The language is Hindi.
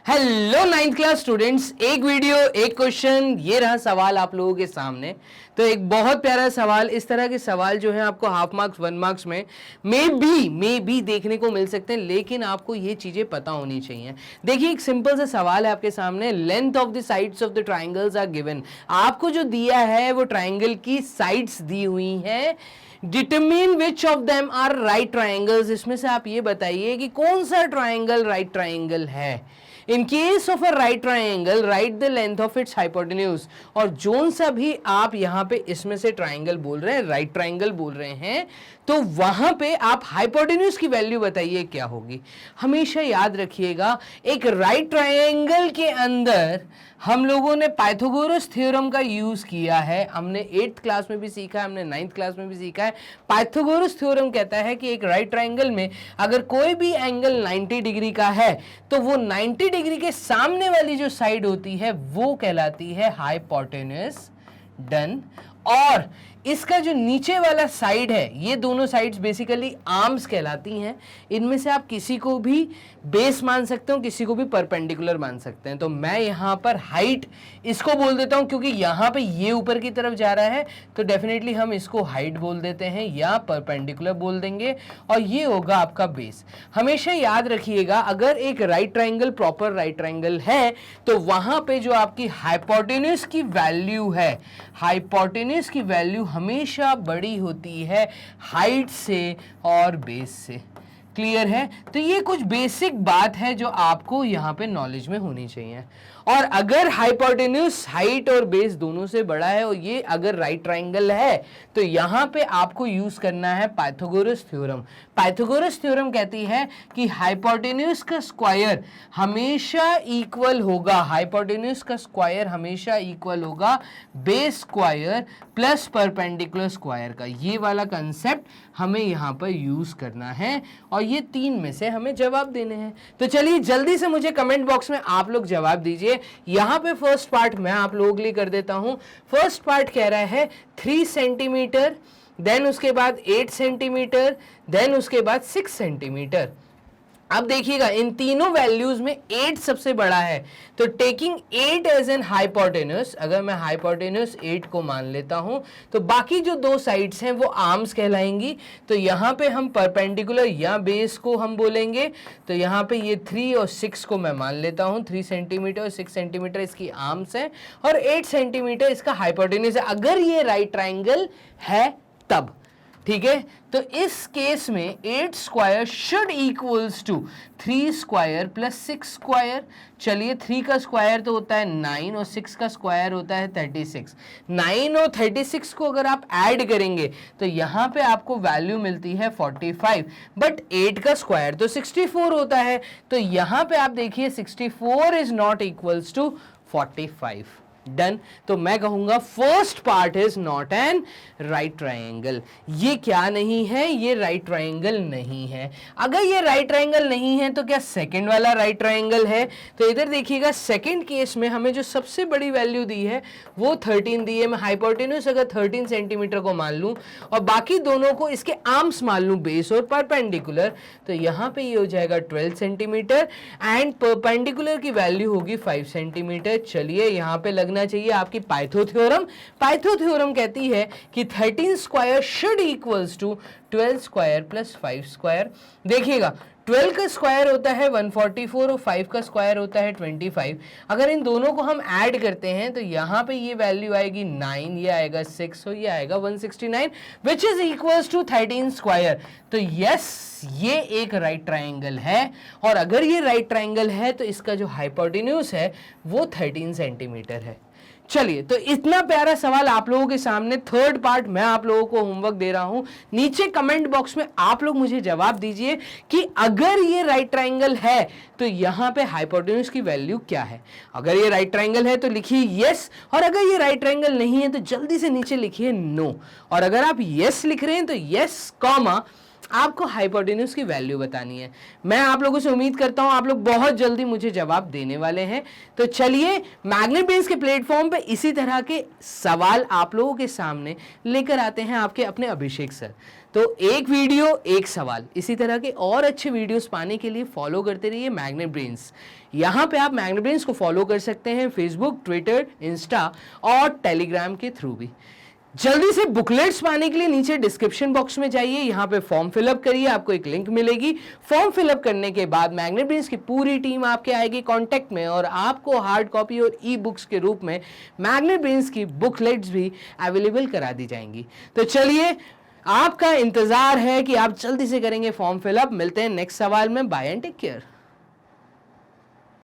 हेलो नाइन्थ क्लास स्टूडेंट्स, एक वीडियो एक क्वेश्चन, ये रहा सवाल आप लोगों के सामने। तो एक बहुत प्यारा सवाल, इस तरह के सवाल जो है आपको हाफ मार्क्स 1 मार्क्स में मे बी देखने को मिल सकते हैं, लेकिन आपको ये चीजें पता होनी चाहिए। देखिए, एक सिंपल सा सवाल है आपके सामने। Length of the sides of the triangles are given. आपको जो दिया है वो ट्राइंगल की साइड्स दी हुई है। Determine which of them are right triangles. इसमें से आप ये बताइए कि कौन सा ट्राइंगल राइट ट्राइंगल है। In case of a right triangle right the length of its hypotenuse. और जोन सा भी आप यहां पे इसमें से ट्राइंगल बोल रहे हैं, राइट ट्राइंगल बोल रहे हैं, तो वहां पे आप हाइपोटेन्यूज की वैल्यू बताइए क्या होगी। हमेशा याद रखिएगा, एक राइट ट्राइंगल के अंदर हम लोगों ने पाइथागोरस थ्योरम का यूज किया है। हमने 8th क्लास में भी सीखा है, हमने 9th क्लास में भी सीखा है। पाइथागोरस थ्योरम कहता है कि एक राइट ट्राइंगल में अगर कोई भी एंगल 90 डिग्री का है तो वो 90 डिग्री के सामने वाली जो साइड होती है वो कहलाती है हाइपोटेन्यूज। डन। और इसका जो नीचे वाला साइड है, ये दोनों साइड्स बेसिकली आर्म्स कहलाती हैं। इनमें से आप किसी को भी बेस मान सकते हो, किसी को भी परपेंडिकुलर मान सकते हैं। तो मैं यहां पर हाइट इसको बोल देता हूं, क्योंकि यहां पे ये ऊपर की तरफ जा रहा है तो डेफिनेटली हम इसको हाइट बोल देते हैं या परपेंडिकुलर बोल देंगे, और ये होगा आपका बेस। हमेशा याद रखिएगा, अगर एक right triangle proper right triangle है तो वहां पे जो आपकी हाइपोटेन्यूज की वैल्यू है, हाइपोटेन्यूज की वैल्यू हमेशा बड़ी होती है हाइट से और बेस से। क्लियर है? तो ये कुछ बेसिक बात है जो आपको यहां पे नॉलेज में होनी चाहिए। और अगर हाइपोटेन्यूज हाइट और बेस दोनों से बड़ा है और ये अगर राइट ट्राइंगल है तो यहां पे आपको यूज करना है पाइथागोरस थ्योरम। पाइथागोरस थ्योरम कहती है कि हाइपोटेन्यूज का स्क्वायर हमेशा इक्वल होगा, हाइपोटेन्यूज का स्क्वायर हमेशा इक्वल होगा base square plus perpendicular square का। ये वाला कंसेप्ट हमें यहां पर यूज करना है और ये 3 में से हमें जवाब देने हैं। तो चलिए जल्दी से मुझे कमेंट बॉक्स में आप लोग जवाब दीजिए। यहां पे फर्स्ट पार्ट मैं आप लोगों के लिए कर देता हूं। फर्स्ट पार्ट कह रहा है 3 सेंटीमीटर, देन उसके बाद 8 सेंटीमीटर, देन उसके बाद 6 सेंटीमीटर। अब देखिएगा, इन तीनों वैल्यूज में 8 सबसे बड़ा है, तो टेकिंग 8 एज एन हाइपोटेन्यूज, अगर मैं हाइपोटेन्यूज 8 को मान लेता हूं तो बाकी जो 2 साइड्स हैं वो आर्म्स कहलाएंगी। तो यहां पे हम परपेंडिकुलर या बेस को हम बोलेंगे। तो यहां पे ये 3 और 6 को मैं मान लेता हूं, 3 सेंटीमीटर और 6 सेंटीमीटर इसकी आर्म्स हैं और 8 सेंटीमीटर इसका हाइपोटेन्यूज है, अगर ये राइट ट्राइंगल है तब। ठीक है, तो इस केस में 8 square should equals to 3 square plus 6 square. चलिए, 3 का स्क्वायर तो होता है 9 और 6 का स्क्वायर होता है 36। 9 और 36 को अगर आप ऐड करेंगे तो यहां पे आपको वैल्यू मिलती है 45, बट 8 का स्क्वायर तो 64 होता है। तो यहां पे आप देखिए 64 is not equals to 45। Done. तो मैं कहूंगा first part is not an right triangle. ये क्या नहीं है? ये राइट ट्राइंगल नहीं है। अगर ये राइट ट्राइंगल नहीं है तो क्या सेकंड वाला राइट ट्राइंगल है? तो इधर देखिएगा, सेकंड केस में हमें जो सबसे बड़ी वैल्यू दी है वो 13 दी है। मैं हाइपोटेन्यूज अगर 13 सेंटीमीटर को मान लूं और बाकी दोनों को इसके आर्म्स मान लूं, बेस और परपेंडिकुलर, तो यहां पे ये हो जाएगा 12 सेंटीमीटर एंड परपेंडिकुलर की वैल्यू होगी 5 सेंटीमीटर। चलिए, यहां पे लगना चाहिए आपकी पाइथो थ्योरम। पाइथो थ्योरम कहती है कि 13 square should equals to 12 square plus 5 square. देखिएगा, 12 का स्क्वायर होता है 144 और 5 का स्क्वायर होता है 25। अगर इन दोनों को हम ऐड करते हैं तो यहां पे ये वैल्यू आएगी 9, ये आएगा 6 और ये आएगा 169, which is equals to 13 square. तो यस, ये एक राइट ट्राइंगल है, और अगर ये राइट ट्राइंगल है तो इसका जो हाइपोटेन्यूज है वो 13 सेंटीमीटर है। चलिए, तो इतना प्यारा सवाल आप लोगों के सामने। थर्ड पार्ट मैं आप लोगों को होमवर्क दे रहा हूं, नीचे कमेंट बॉक्स में आप लोग मुझे जवाब दीजिए कि अगर ये राइट ट्राइंगल है तो यहां पे हाइपोटेन्यूज की वैल्यू क्या है। अगर ये राइट ट्राइंगल है तो लिखिए यस, और अगर ये राइट ट्राइंगल नहीं है तो जल्दी से नीचे लिखिए नो। और अगर आप यस लिख रहे हैं तो यस कॉमा आपको हाइपोटेन्यूज की वैल्यू बतानी है। मैं आप लोगों से उम्मीद करता हूं आप लोग बहुत जल्दी मुझे जवाब देने वाले हैं। तो चलिए मैग्नेट ब्रेन्स के प्लेटफॉर्म पे इसी तरह के सवाल आप लोगों के सामने लेकर आते हैं आपके अपने अभिषेक सर। तो एक वीडियो एक सवाल, इसी तरह के और अच्छे वीडियोस पाने के लिए फॉलो करते रहिए मैग्नेट ब्रेन्स। यहाँ पे आप मैग्नेट ब्रेन्स को फॉलो कर सकते हैं फेसबुक, ट्विटर, इंस्टा और टेलीग्राम के थ्रू भी। जल्दी से बुकलेट्स पाने के लिए नीचे डिस्क्रिप्शन बॉक्स में जाइए, यहाँ पे फॉर्म फिलअप करिए, आपको एक लिंक मिलेगी। फॉर्म फिलअप करने के बाद मैग्नेट ब्रेन्स की पूरी टीम आपके आएगी कांटेक्ट में और आपको हार्ड कॉपी और ई बुक्स के रूप में मैग्नेट ब्रेन्स की बुकलेट्स भी अवेलेबल करा दी जाएंगी। तो चलिए आपका इंतजार है कि आप जल्दी से करेंगे फॉर्म फिलअप। मिलते हैं नेक्स्ट सवाल में। Bye and take care.